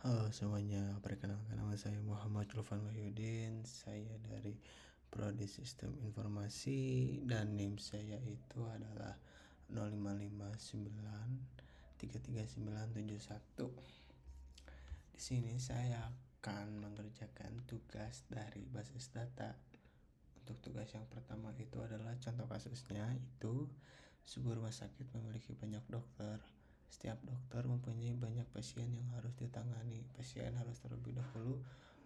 Halo semuanya, perkenalkan nama saya Muhammad Julfan Wahyudin. Saya dari Prodi Sistem Informasi dan NIM saya itu adalah 0559333971. Di sini saya akan mengerjakan tugas dari basis data. Untuk tugas yang pertama itu adalah contoh kasusnya itu sebuah rumah sakit memiliki banyak dokter. Setiap dokter mempunyai banyak pasien yang harus ditangani. Pasien harus terlebih dahulu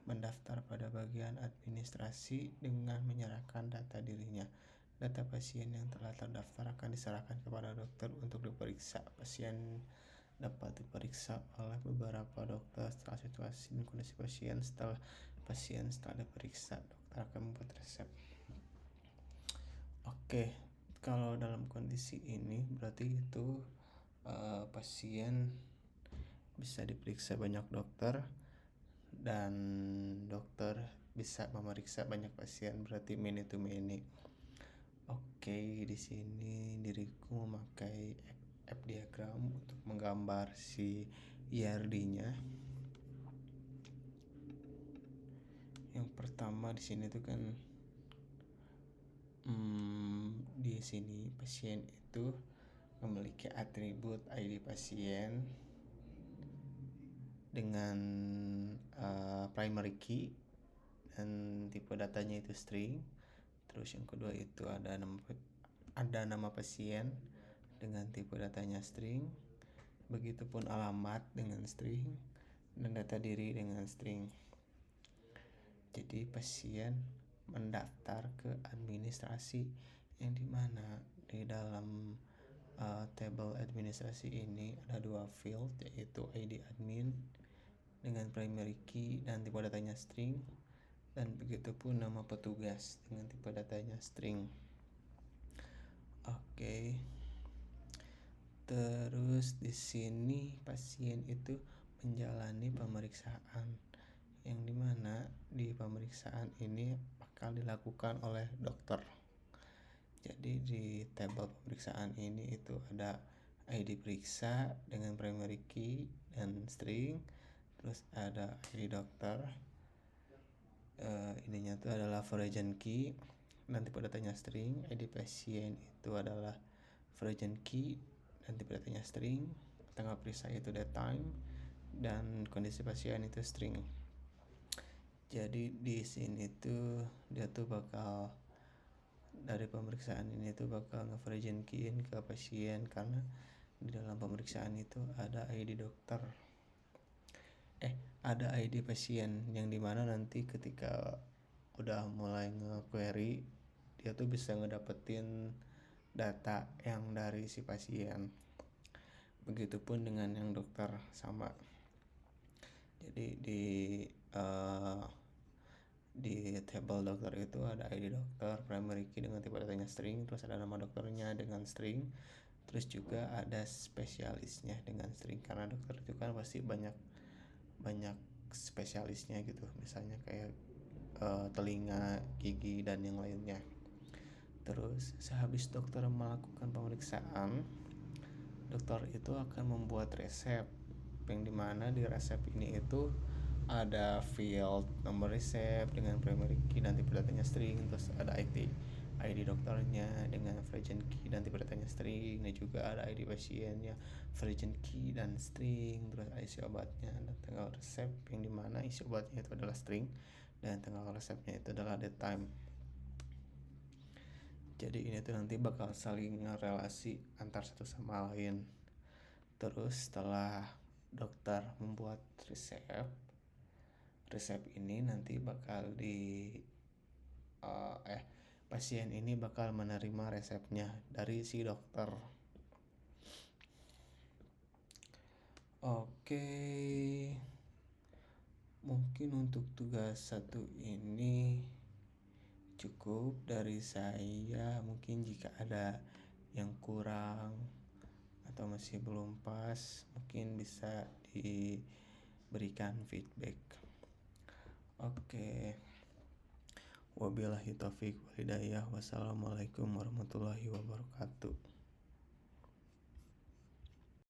mendaftar pada bagian administrasi dengan menyerahkan data dirinya. Data pasien yang telah terdaftar akan diserahkan kepada dokter untuk diperiksa. Pasien dapat diperiksa oleh beberapa dokter setelah situasi dan kondisi pasien. Setelah diperiksa, dokter akan membuat resep. Oke, kalau dalam kondisi ini berarti itu pasien bisa diperiksa banyak dokter dan dokter bisa memeriksa banyak pasien, berarti many to many. Oke, di sini diriku memakai F diagram untuk menggambar si IRD-nya. Yang pertama di sini tuh kan di sini pasien itu memiliki atribut ID pasien dengan primary key dan tipe datanya itu string. Terus yang kedua itu ada nama pasien dengan tipe datanya string. Begitupun alamat dengan string dan data diri dengan string. Jadi pasien mendaftar ke administrasi yang dimana di dalam tabel administrasi ini ada dua field, yaitu ID admin dengan primary key dan tipe datanya string, dan begitupun nama petugas dengan tipe datanya string. Oke. Terus di sini pasien itu menjalani pemeriksaan yang dimana di pemeriksaan ini bakal dilakukan oleh dokter. Jadi di tabel pemeriksaan ini itu ada ID periksa dengan primary key dan string, terus ada ID dokter, ininya itu adalah foreign key dan tipe datanya string. ID pasien itu adalah foreign key dan tipe datanya string. Tanggal periksa itu date time dan kondisi pasien itu string. Jadi di sini tuh dia tuh bakal dari pemeriksaan ini tuh bakal nge-foreign key-in ke pasien karena di dalam pemeriksaan itu ada ID dokter. Ada ID pasien yang dimana nanti ketika udah mulai nge-query dia tuh bisa ngedapetin data yang dari si pasien. Begitupun dengan yang dokter sama. Jadi di table dokter itu ada ID dokter, primary key dengan tipe datanya string, terus ada nama dokternya dengan string, terus juga ada spesialisnya dengan string karena dokter itu kan pasti banyak spesialisnya gitu, misalnya kayak telinga, gigi dan yang lainnya. Terus sehabis dokter melakukan pemeriksaan, dokter itu akan membuat resep yang dimana di resep ini itu ada field nomor resep dengan primary key dan tipe datanya string, terus ada ID dokternya dengan foreign key dan tipe datanya string, dan juga ada ID pasiennya foreign key dan string, terus isi obatnya dan tanggal resep yang dimana isi obatnya itu adalah string dan tanggal resepnya itu adalah date time. Jadi ini tuh nanti bakal saling relasi antar satu sama lain. Terus setelah dokter membuat resep ini nanti bakal pasien ini bakal menerima resepnya dari si dokter. Oke, mungkin untuk tugas satu ini cukup dari saya. Mungkin jika ada yang kurang atau masih belum pas, mungkin bisa diberikan feedback. Oke. Wabillahi taufiq wal hidayah. Wassalamualaikum warahmatullahi wabarakatuh.